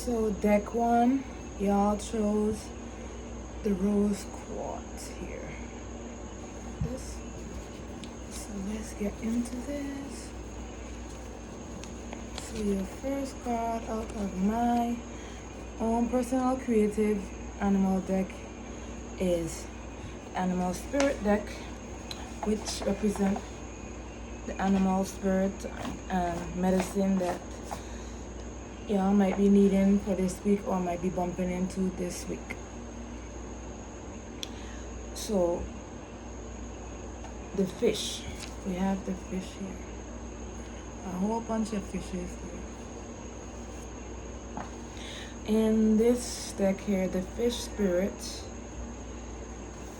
So deck one, y'all chose the rose quartz here. This. So let's get into this. So your first card out of my own personal creative animal deck is animal spirit deck, which represent the animal spirit and medicine that y'all might be needing for this week or might be bumping into this week. So the fish, we have the fish here, a whole bunch of fishes here. In this deck here, the fish spirit,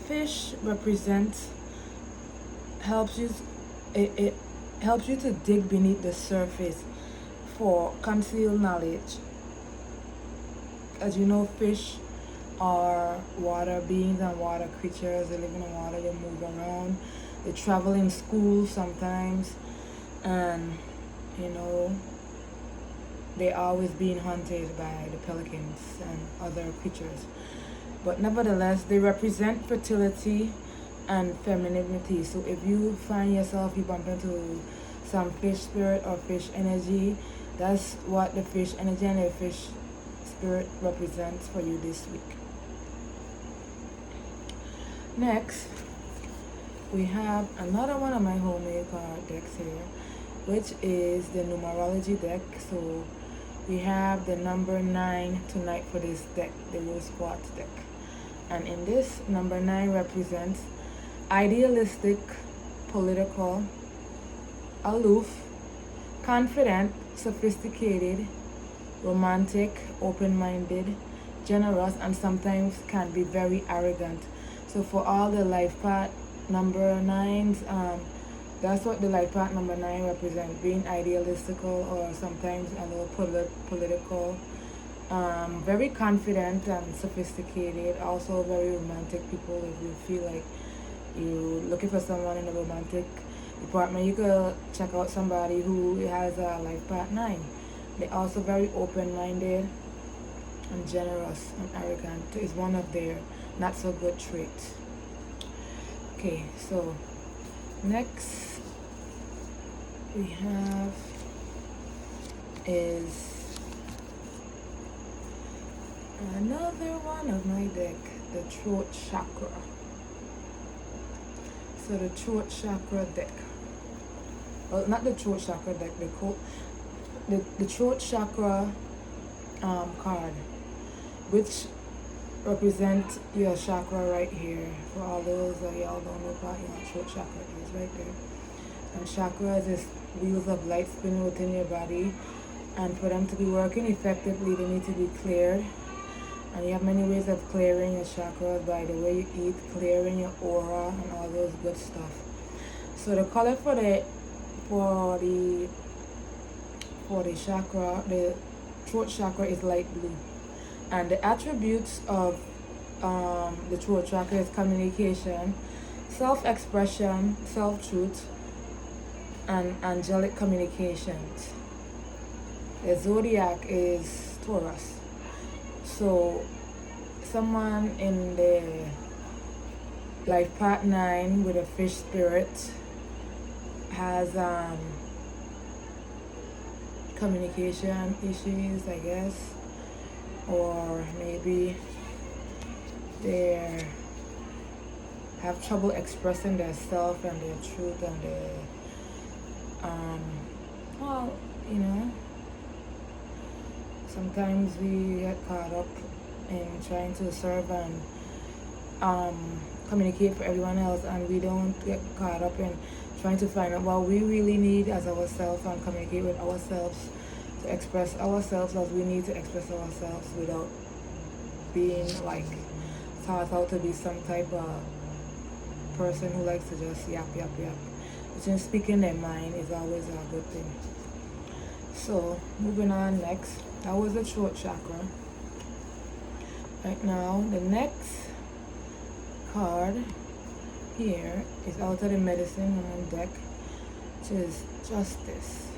fish represents, helps you, it helps you to dig beneath the surface for concealed knowledge. As you know, fish are water beings and water creatures. They live in the water, they move around, they travel in school sometimes, and you know, they're always being hunted by the pelicans and other creatures. But nevertheless, they represent fertility and femininity. So if you find yourself, you bump into some fish spirit or fish energy, that's what the fish energy and the fish spirit represents for you this week. Next, we have another one of my homemade card decks here, which is the numerology deck. So we have the number 9 tonight for this deck, the rose quartz deck. And in this, number 9 represents idealistic, political, aloof, confident, sophisticated, romantic, open-minded, generous, and sometimes can be very arrogant. So for all the life path number 9s, that's what the life path number 9 represents, being idealistical or sometimes a little political, very confident and sophisticated, also very romantic people. If you feel like you're looking for someone in the romantic department, you could check out somebody who has a life path 9. They're also very open-minded and generous and arrogant is one of their not so good traits. Okay, so next we have is another one of my deck, the throat chakra. So the throat chakra deck, well, not the throat chakra deck, the throat chakra card, which represent your chakra right here. For all those that y'all don't know about your throat chakra is right there. And chakra is this wheels of light spinning within your body, and for them to be working effectively, they need to be cleared. And you have many ways of clearing your chakras, by the way you eat, clearing your aura, and all those good stuff. So the color for the chakra, the throat chakra, is light blue. And the attributes of the throat chakra is communication, self-expression, self-truth, and angelic communications. The zodiac is Taurus. So someone in the life path 9 with a fish spirit has communication issues, I guess, or maybe they have trouble expressing their self and their truth and their well, you know, sometimes we get caught up in trying to serve and communicate for everyone else, and we don't get caught up in trying to find out what we really need as ourselves and communicate with ourselves to express ourselves as we need to express ourselves without being like thought out to be some type of person who likes to just yap. Which in speaking their mind is always a good thing. So moving on, next, that was the throat chakra. Right now, the next card here is out of the medicine woman deck, which is justice.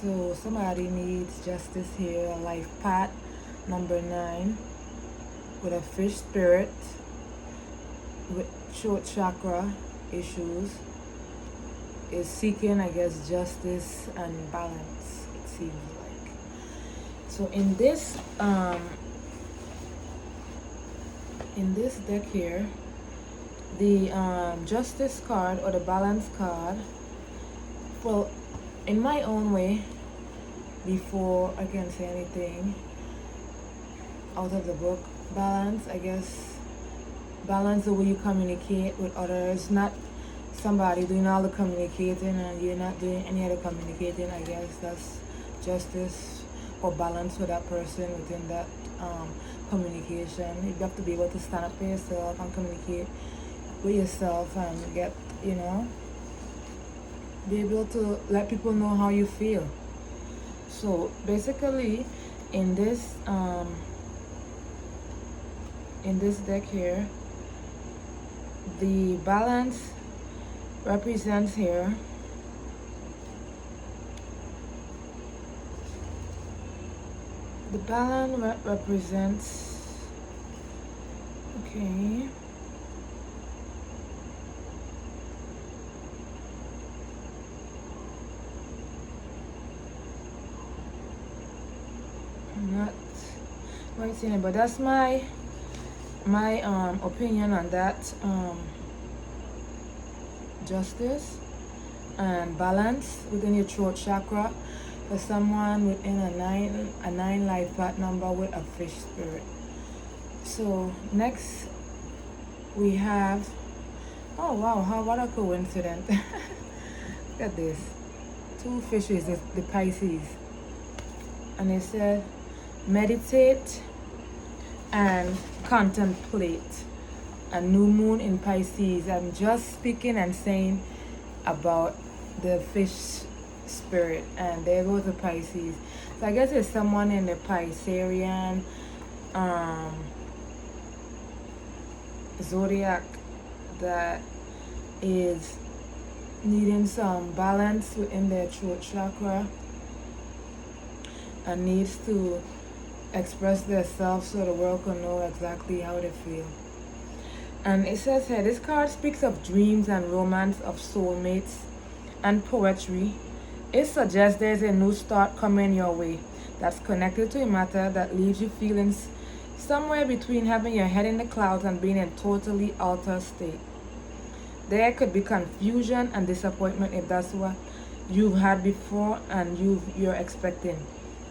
So somebody needs justice here. A life path, number 9, with a fish spirit, with throat chakra issues, is seeking, I guess, justice and balance, it seems like. So in this deck here, the justice card or the balance card, well, in my own way, before I can say anything out of the book, balance, I guess, balance the way you communicate with others, not somebody doing all the communicating and you're not doing any other communicating. I guess that's justice or balance for that person within that communication. You have to be able to stand up for yourself and communicate with yourself and get, be able to let people know how you feel. So basically in this deck here, the balance represents here the balance represents, okay, I'm not quite seeing it, but that's my opinion on that. Justice and balance within your throat chakra for someone within a nine life path number with a fish spirit. So next we have, oh wow, what a coincidence. Look at this, 2 fishes, the Pisces, and it said meditate and contemplate. A new moon in Pisces. I'm just speaking and saying about the fish spirit, and there goes the Pisces. So I guess there's someone in the Piscean zodiac that is needing some balance within their throat chakra and needs to express themselves so the world can know exactly how they feel. And it says here, this card speaks of dreams and romance, of soulmates and poetry. It suggests there's a new start coming your way that's connected to a matter that leaves you feeling somewhere between having your head in the clouds and being in totally altered state. There could be confusion and disappointment if that's what you've had before and you're expecting.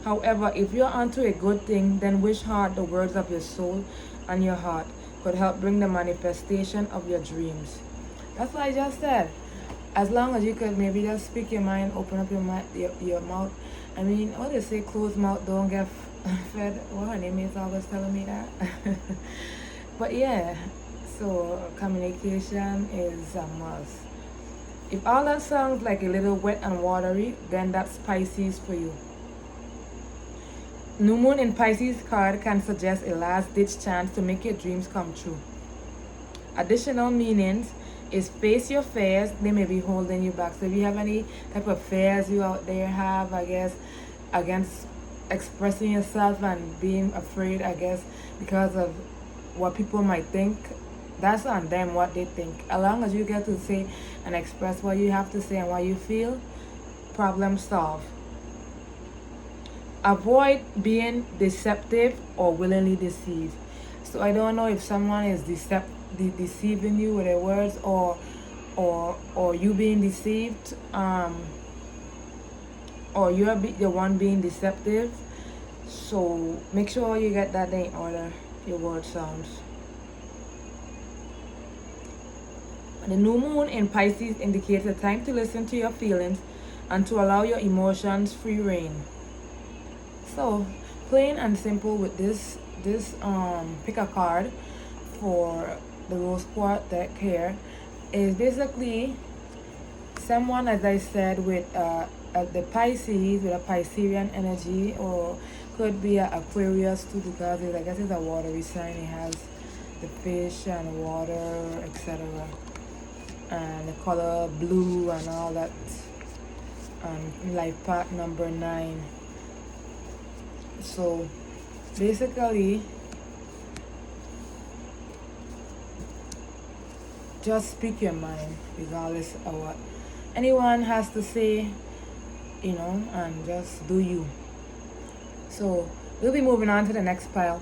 However, if you're onto a good thing, then wish hard. The words of your soul and your heart could help bring the manifestation of your dreams. That's what I just said. As long as you could maybe just speak your mind, open up your mouth. I mean, what they say, closed mouth don't get fed. Well, her name is always telling me that. But yeah, so communication is a must. If all that sounds like a little wet and watery, then that's Pisces for you. New moon in Pisces card can suggest a last-ditch chance to make your dreams come true. Additional meanings is face your fears. They may be holding you back. So if you have any type of fears you out there have, I guess, against expressing yourself and being afraid, I guess, because of what people might think, that's on them, what they think. As long as you get to say and express what you have to say and what you feel, problem solved. Avoid being deceptive or willingly deceived. So I don't know if someone is deceiving you with their words, or you being deceived, or you're the one being deceptive. So make sure you get that in order, your word sounds. The new moon in Pisces indicates a time to listen to your feelings and to allow your emotions free reign. So plain and simple with this pick a card for the rose quartz deck here is basically someone, as I said, with the Pisces, with a Piscean energy, or could be an Aquarius too, because I guess it's a watery sign. It has the fish and water, etc., and the color blue and all that life path number 9. So basically, just speak your mind regardless of what anyone has to say, and just do you. So we'll be moving on to the next pile.